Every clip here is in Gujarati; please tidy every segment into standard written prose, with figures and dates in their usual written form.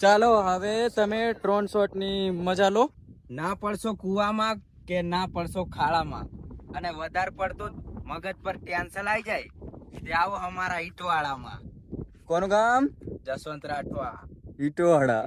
ચાલો હવે તમે ડ્રોન શોટ ની મજા લો. ના પડશો કુવામાં કે ના પડશો ખાડામાં, અને વધારે પડતું મગજ પર ટેન્શન આવી જાય તે આવો અમારા ઈટવાળામાં. કોનું ગામ? જસવંત રાઠવા. ઈટોવાડા.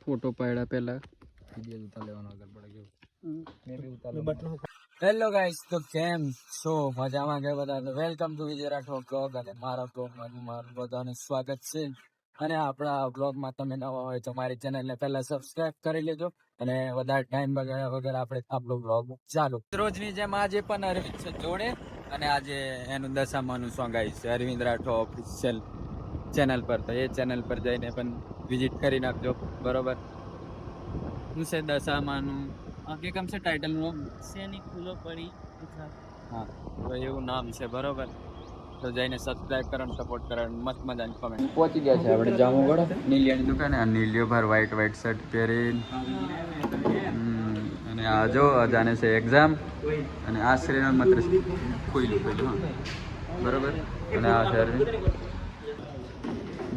ફોટો પાડ્યા પેલા. હેલો ગાઈસ, તો કેમ છો? મજામાં કે બધા? Welcome to Vijay Rathwa blog, અને મારા બ્લોગમાં મારું બધાનું સ્વાગત છે. અને આપણા બ્લોગમાં તમે નવા હોય તો મારી ચેનલને પહેલા સબસ્ક્રાઇબ કરી લેજો, અને વધારે ટાઈમ બગાડ્યા વગર આપણે આપણો બ્લોગ ચાલુ. રોજની જેમ આજે પણ અરવિંદ છે જોડે, અને આજે એનું દશામાનું સોંગ આવ્યું છે અરવિંદ રાઠવા ઓફિશિયલ ચેનલ પર. તો એ ચેનલ પર જઈને પણ વિઝિટ કરી નાખજો, બરોબર? શું છે દશામાનું? કે કેમ છે ટાઇટલ નું? શેની ફૂલો પડી ગુજરાત. હા, તો એવું નામ છે, બરોબર? તો જઈને સબસ્ક્રાઇબ કરો, સપોર્ટ કરો, મસ્ત મજાની કમેન્ટ. પહોંચી ગયા છે આપણે જામુગઢ નીલિયાની દુકાને. આ નીલિયો ભાર વ્હાઈટ શર્ટ પહેરી, અને આ જો અજાને છે એક્ઝામ, અને આ શ્રીનાથ માત્ર ખોઈલું હા, બરોબર? અને આ છે અરવિંદ.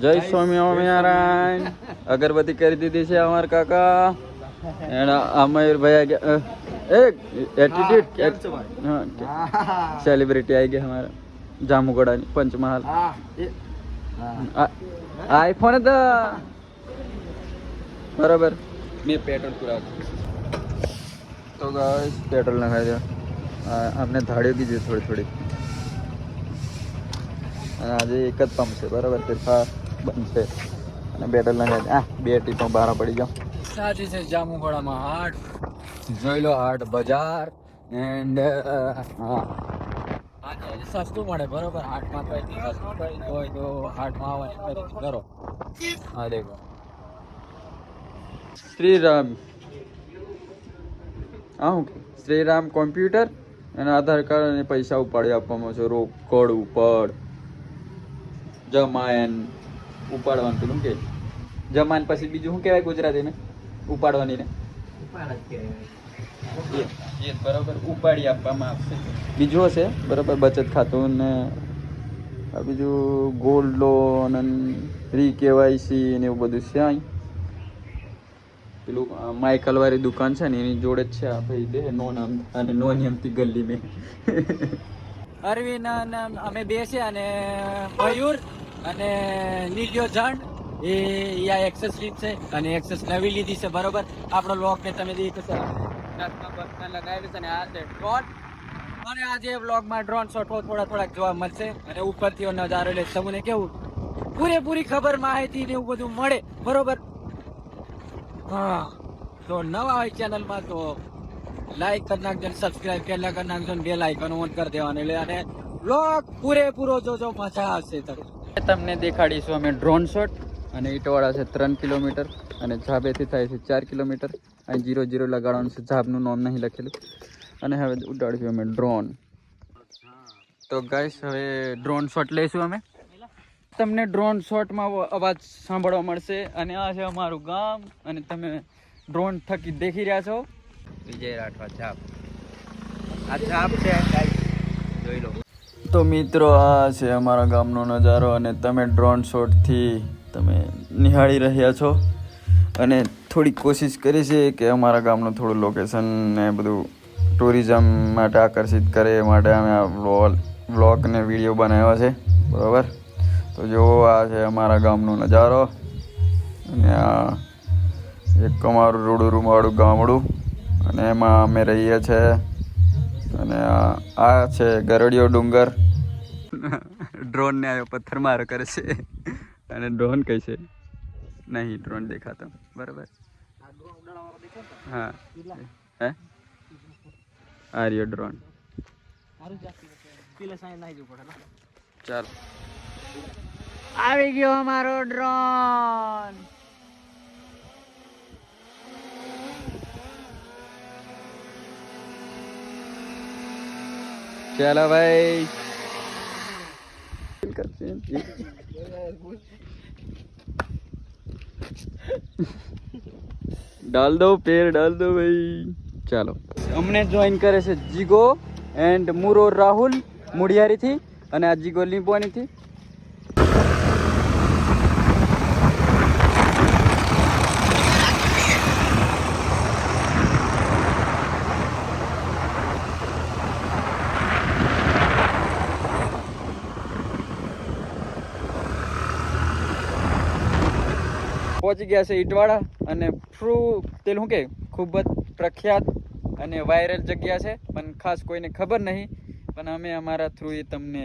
જય સ્વામિનારાયણ. અગરબત્તી કરી દીધી છે અમારા કાકા. એના આ મયુરભાઈ એટીટ્યુડ સેલિબ્રિટી આવી ગયા અમારા જામુગોડાની પંચમહાલ. આઈફોન હતા, બરાબર? મેં પેટ્રોલ પુરાવું તો ગાઈસ પેટ્રોલ નખાઈ દો. આપણે ધાડીઓ કીધી થોડી, અને આજે એક જ પંપ છે, બરાબર? તીર્થા બંધ છે, અને પેટ્રોલ નખાઈ દે. બે ટીપો બહાર પડી જાઓ. સાચી છે જામુગોડામાં હાટ, જોઈ લો હાટ બજાર. એન્ડ હા, સસ્તું મળે, બરોબર? હાટમાં કઈ હોય તો હાટમાં આવવાની કરો. હા દેખો, શ્રીરામ શ્રીરામ કોમ્પ્યુટર અને આધાર કાર્ડ અને પૈસા ઉપાડી આપવામાં છે. રોકડ ઉપાડ જમાયન ઉપાડવાનું પેલું કે જમાન, પછી બીજું શું કહેવાય ગુજરાતીને? ઉપાડવાની ને બરોબર, ઉપાડી આપવામાં આવશે. બીજું હશે, બરોબર? બચત ખાતું ને બીજું ગોલ્ડ લોન અને રીકેવાયસી ને એવું બધું છે. અહીં પેલું માઇકલ વાળી દુકાન છે ને એની જોડે જ છે આ ભાઈ દે નો નામ અને નો નિયમથી ગલ્લી મેં. અરવિંદ અમે બે છે, અને મયુર અને નીલિયો જણ એ એક્સેસરીઝ છે, અને એક્સેસ નવી લીધી છે, બરોબર? આપણો લોક ને તમે દેખો છો લગાવેલું છે, અને આ છે ડ્રોન. અને આજે વ્લોગમાં ડ્રોન શોટ થોડાક જોવા મળશે, અને ઉપરથી નજારો એટલે તમને કેવું પૂરેપૂરી ખબર માહિતી ને એવું બધું મળે, બરોબર? હા, તો નવા હોય ચેનલમાં તો લાઈક કરી નાખજો, સબસ્ક્રાઇબ પહેલા કરી નાખજો, ને બેલ આઇકન ઓન કરી દેવાનું, એટલે અને વ્લોગ પૂરેપૂરો જોજો, મજા આવશે. તમને દેખાડીશું અમે ડ્રોન શોટ. અને ઈટવાડા છે 3 કિલોમીટર, અને ઝાબેથી થાય છે 4 કિલોમીટર. અહીં 0 લગાડવાનું છે, ઝાબનું નામ નહીં લખેલું. અને હવે ઉડાડ્યું અમે ડ્રોન. તો ગાઈસ હવે ડ્રોન શોટ લઈશું અમે. તમને ડ્રોન શોટમાં અવાજ સાંભળવા મળશે. અને આ છે અમારું ગામ, અને તમે ડ્રોન થકી દેખી રહ્યા છો વિજય રાઠવા ઝાપ. આ ઝાપ છે, જોઈ લો. તો મિત્રો, આ છે અમારા ગામનો નજારો, અને તમે ડ્રોન શોટથી તમે નિહાળી રહ્યા છો. અને થોડી કોશિશ કરી છે કે અમારા ગામનું થોડું લોકેશન ને બધું ટુરિઝમ માટે આકર્ષિત કરે, એ માટે અમે આ વ્લોગ ને વિડીયો બનાવ્યો છે, બરાબર? તો જો આ છે અમારા ગામનો નજારો, અને આ એક અમારું રૂડું ગામડું, અને એમાં અમે રહીએ છીએ. અને આ છે ગરડીયો ડુંગર. ડ્રોન ને આવ્યો પથ્થર મારો કરે છે, અને ડ્રોન કઈ છે નહીં, ડ્રોન દેખાતો, બરાબર? હા, હે આ રહ્યો ડ્રોન. ચાલો, આવી ગયો અમારો ડ્રોન. ચાલો ભાઈ, ડાલ દો પેર, ડાલ દો ભાઈ. ચાલો, અમને જોઈન કરે છે જીગો એન્ડ મુરો રાહુલ મુડિયારીથી, અને આ જીગો લીંબોનીથી. પહોંચી ગયા છે ઈટવાડા અને તેલ શું કે ખૂબ જ પ્રખ્યાત અને વાયરલ જગ્યા છે પણ ખાસ કોઈને ખબર નહીં પણ અમે અમારા થ્રુ એ તમને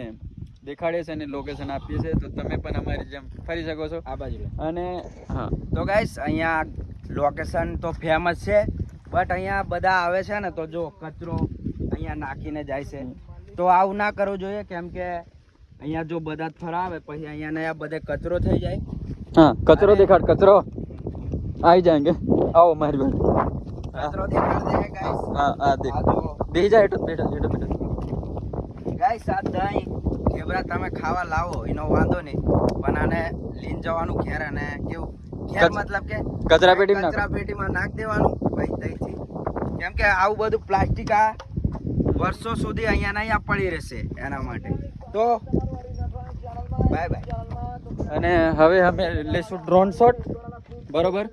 દેખાડીએ છીએ અને લોકેશન આપીએ છીએ તો તમે પણ અમારી જેમ ફરી શકો છો આ બાજુ અને હા તો ગાઈસ અહીંયા લોકેશન તો ફેમસ છે બટ અહીંયા બધા આવે છે ને તો જો કચરો અહીંયા નાખીને જાય છે તો આવું ના કરવું જોઈએ કેમ કે અહીંયા જો બધા જ ફરાવે પછી અહીંયા ને બધે કચરો થઈ જાય હા કચરો દેખાડ કચરો આવી જાયંગે આવો મારી બાજુ કચરો દેખાડ દે ગાઈસ હા દેખ બેહી જા હેઠો બેઠો ગાઈસ આ દહીં ઢેબરા તમે ખાવા લાવો એનો વાંધો નહીં પણ આને લઈને જવાનું ઘેર અને કેવું ઘેર મતલબ કે કચરાપેટીમાં નાખ દેવાનું પછી દહીંથી કેમ કે આવું બધું પ્લાસ્ટિક આ વર્ષો સુધી અહીંયા ને અહીંયા પડી રહેશે એના માટે તો બાય બાય અને હવે અમે લેશું ડ્રોન શોટ બરોબર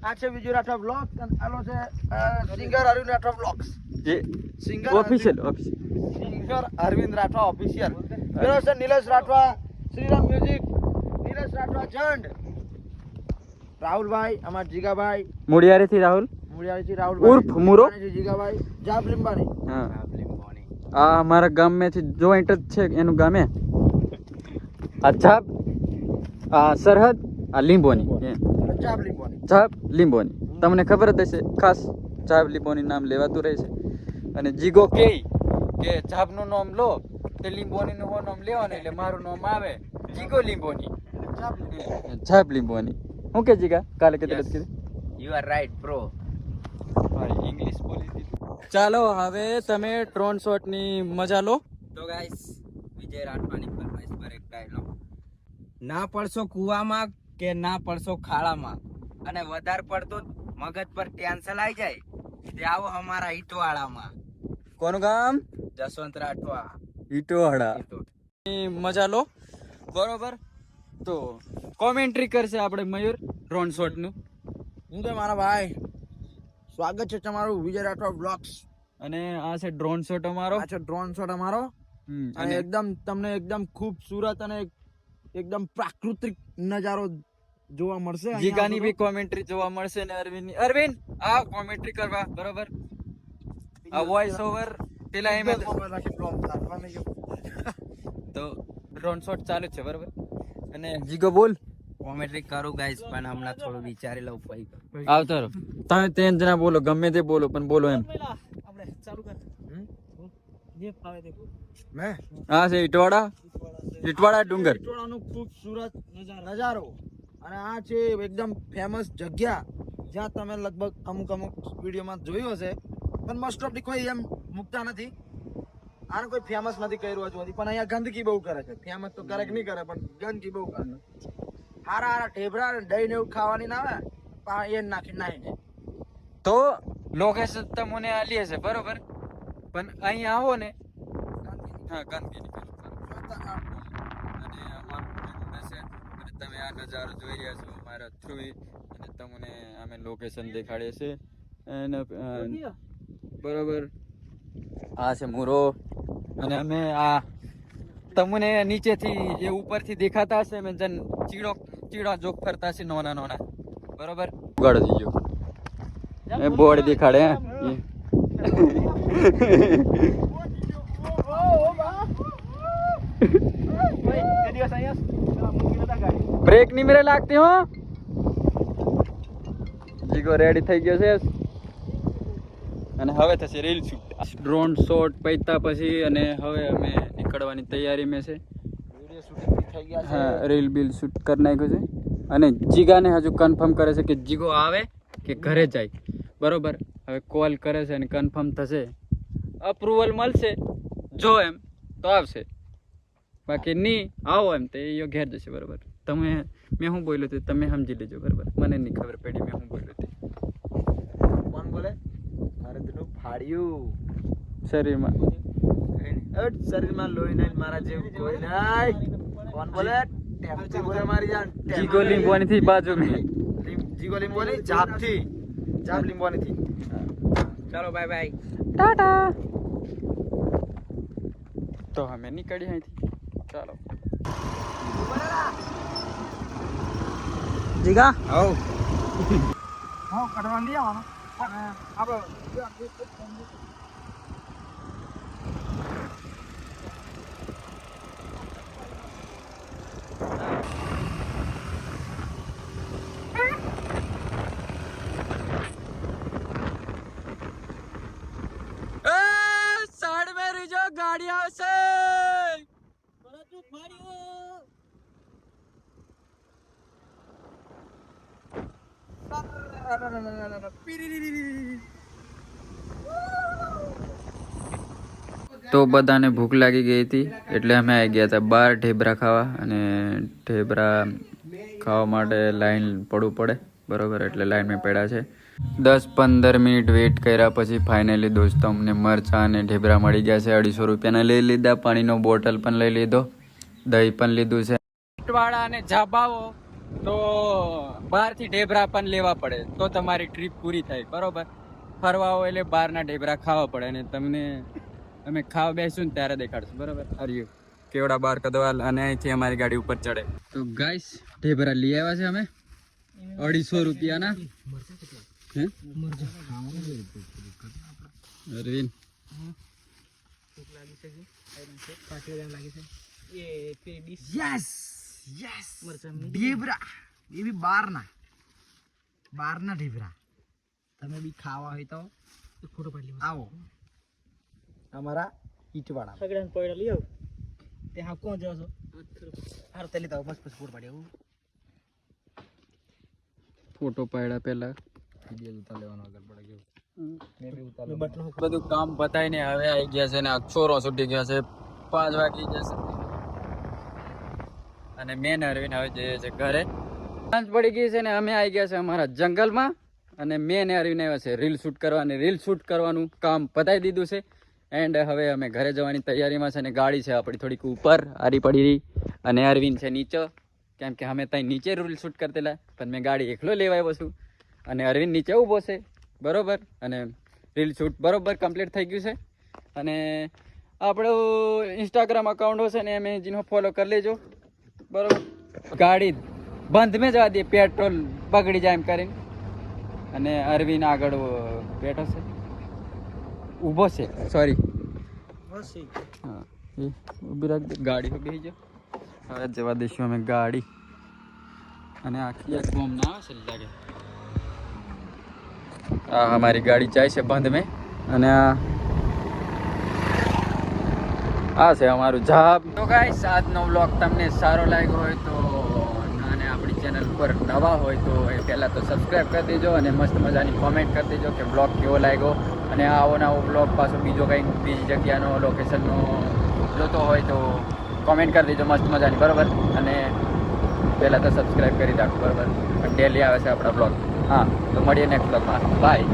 આ છે વિજય રાઠવા બ્લોગ અને આલો છે સિંગર અરવિંદ રાઠવા બ્લોગ્સ જે singer official singer Arvind Rathwa official પેલો છે નિલેશ રાઠવા શ્રીરામ મ્યુઝિક નિલેશ રાઠવા જંડ રાહુલભાઈ અમાર જીગાભાઈ મુડિયારીથી રાહુલ મુડિયારીથી રાહુલભાઈ ઉર્ફ મુરો જીગાભાઈ જાબ લીંબાણી હા આ અમારા ગામમાંથી જોઈન્ટ જ છે એનું ગામે આ જાપ આ સરહદ આ લીંબોની જાબ લીંબાણી જાપ લીંબોની તમને ખબર જ હશે ખાસ જાપ લીંબોની નામ લેવાતું રહે છે અને જીગો કે જાપનું નામ લો તે લીંબોનીનું નામ લેવાનું એટલે મારું નામ આવે જીગો લીંબોની જાપ લીંબોની હું કે જીગા કાલે કે તરત કીધું you are right bro English બોલી દીધું ચાલો હવે તમે ડ્રોન શોટ ની મજા લો તો ગાઈસ વિજય રાઠવાની ફરમાઈશ પર એક ડાયલોગ ના પડશો કુવામાં કે ના પડશો ખાડામાં અને વધારે પડતું મગજ પર ટેન્શન આવી જાય તે આવો અમારા ઈટવાડામાં કોનું ગામ જસવંત રાઠવા ઈટવાડા મજા લો બરોબર તો કોમેન્ટ્રી કરશે આપણે મયુર ડ્રોન શોટ નું હું કે મારા ભાઈ સ્વાગત છે તમારું વિજય રાઠવા બ્લોગ્સ અને આ છે ડ્રોન શોટ અમારો આ છે ડ્રોન શોટ અમારો અને એકદમ તમને એકદમ ખૂબસૂરત અને એકદમ પ્રાકૃતિક નજારો જોવા મળશે જીગાની બી કોમેન્ટ્રી જોવા મળશે ને અરવિંદ આ કોમેન્ટ્રી કરવા બરોબર આ વોઇસ ઓવર પેલા એમ તો ડ્રોન શોટ ચાલુ છે બરોબર અને જીગો બોલ કોમેન્ટ્રી કરું ગાઈસ પણ હમણાં થોડું વિચારી લઉં પછી આવતો રહો તમે તેન જણા બોલો ગમે તે બોલો પણ બોલો એમ આપણે ચાલુ કર જે ફાવે તે મેં હા છે ઈટવાડા ડુંગર ઈટવાડાનો ખૂબસૂરત નજારો અને આ છે એકદમ ફેમસ જગ્યા જ્યાં તમે લગભગ અમુક વિડીયોમાં જોયું હશે પણ મોસ્ટ ઓફ કોઈ એમ મૂકતા નથી આને કોઈ ફેમસ નથી કર્યું હજુ પણ અહીંયા ગંદકી બહુ કરે છે ફેમસ તો કરે કે નહીં કરે પણ ગંદકી બહુ કરે હારા ઢેબરા દહીં ને એવું ખાવાની ના આવે પણ એ નાખી નાખીને તો લોકેશન તમને આલી હશે બરોબર પણ અહીં આવો ને હા ગંદકી અને અમારું હશે અને તમે આ નજારો જોઈ રહ્યા છો મારા થ્રુ અને તમને અમે લોકેશન દેખાડીએ છીએ અને બરોબર આ છે મુરો અને અમે આ તમને નીચેથી એ ઉપરથી દેખાતા હશે મેં જન ચીડા જોક ફરતા છે નાના બરોબર ઉગાડો દીજો એ બોર્ડ દેખાડે બ્રેક નહીં મેરે લાગતી હો જીગો રેડી થઈ ગયો છે અને હવે થશે રીલ શૂટ ડ્રોન શોટ પૈતા પછી અને હવે અમે નીકળવાની તૈયારી મેં છે હા રીલ બિલ શૂટ કરી નાખ્યું છે અને જીગાને હજુ કન્ફર્મ કરે છે કે જીગો આવે કે ઘરે જાય બરોબર હવે કોલ કરે છે અને કન્ફર્મ થશે અપ્રુવલ મળશે જો એમ તો આવશે બાકી નહીં આવો એમ તો એ ઘેર જશે બરોબર તમે મેં શું બોલ્યું હતું તમે સમજી લેજો બરોબર મને નહીં ખબર પડી મેં શું બોલ્યું હતું કોણ બોલે અરે તેનું ફાડ્યું શરીરમાં શરીરમાં લોહી નહીં મારા જેવું કોઈ નહીં કોણ બોલે ટેપથી બોલે મારી જાન જીગો લીંબોની થી બાજુ મેં જીગો લીંબોની ચાપથી ચાપ લીંબોની થી ચાલો બાય બાય ટાટા તો અમે નીકળી અહીંથી ચાલો જીગા હા કઢવા લઈ આવવાનો આપણે સાઈડ में રીજો ગાડી આવશે તો બધાને ભૂખ લાગી ગઈ હતી એટલે અમે આવી ગયા હતા બહાર ઢેબરા ખાવા અને ઢેબરા ખાવા માટે લાઈન પડવું પડે બરોબર એટલે લાઈનમાં પડ્યા છે 10-15 મિનિટ વેઇટ કર્યા પછી ફાઇનલી દોસ્તો અમને મરચાં અને ઢેબરા મળી ગયા છે 250 રૂપિયાના લઈ લીધા પાણીનો બોટલ પણ લઈ લીધો દહીં પણ લીધું છે વાળા અને જાબાઓ તો બહારથી ઢેબરા પણ લેવા પડે તો તમારી ટ્રીપ પૂરી થાય બરોબર ફરવા હોય એટલે બહારના ઢેબરા ખાવા પડે અને તમને અમે ખાવા બેસું ને ત્યારે દેખાડશું બરોબર હરિયું કેવડા બાર કદવાલ અને અહીંથી અમારી ગાડી ઉપર ચડે તો ગાઈસ ઢેબરા લઈ આવ્યા છે અમે 250 રૂપિયાના હે અરવિંદ યસ યસ ઢેબરા એ બી બહારના ઢેબરા તમે બી ખાવા હોય તો ફોટો પાડી આવો અમારા ઈટવાડા સગડાને પૈડા લઈ આવ તે હા કોણ જાવ છો હાર તે લેતા બસ બસ ફોટો પાડી આવું ફોટો પાડ્યા પહેલા વિડિયો ઉતાર લેવાનો આગળ પડે ગયો મે બી ઉતાર બધું કામ પતાઈને હવે આવી ગયા છે ને આ ચોરો છૂટી ગયા છે 5 વાગી જશે અને મેન અરવિંદ હવે જઈએ છે ઘરે સાંજ પડી ગઈ છે ને અમે આવી ગયા છે અમારા જંગલમાં અને મેન અરવિંદ આવ્યા છે રીલ શૂટ કરવાની રીલ શૂટ કરવાનું કામ પતાવી દીધું છે એન્ડ હવે અમે ઘરે જવાની તૈયારીમાં છે અને ગાડી છે આપણી થોડીક ઉપર હારી પડી રહી અને અરવિંદ છે નીચે કેમ કે અમે ત્યાં નીચે રીલ શૂટ કરતેલા પણ મેં ગાડી એકલો લેવા આવ્યો છું અને અરવિંદ નીચે ઊભો છે બરોબર અને રીલ શૂટ બરોબર કમ્પ્લીટ થઈ ગયું છે અને આપણું ઇન્સ્ટાગ્રામ અકાઉન્ટ હશે ને એમ જેનો ફોલો કરી લેજો બરોબર ગાડી બંધ મેં જવા દે પેટ્રોલ બગડી જાય એમ કરીને અને અરવિંદ આગળ બેઠો છે ઊભો છે સોરી હા એ ઊભી રાખ દે ગાડી બેસી જાઓ હવે જવા દઈશું અમે ગાડી અને આખી એક બોમ્બ ના આવે છે લાગે આ અમારી ગાડી જાય છે બંધ મેં અને આ છે અમારું જાબ તો ગાઈસ આજનો વ્લોગ તમને સારો લાગ્યો હોય તો અને આપણી ચેનલ પર નવા હોય તો એ પહેલાં તો સબસ્ક્રાઈબ કરી દેજો અને મસ્ત મજાની કોમેન્ટ કરી દેજો કે વ્લોગ કેવો લાગ્યો અને આવો નવો વ્લોગ પાછો બીજો કંઈક બીજી જગ્યાનો લોકેશનનો જોતો હોય તો કોમેન્ટ કરી દેજો મસ્ત મજાની બરાબર અને પહેલાં તો સબસ્ક્રાઈબ કરી રાખો બરાબર ડેલી આવે છે આપણા વ્લોગ હા તો મળીએ નેક્સ્ટ વ્લોગમાં બાય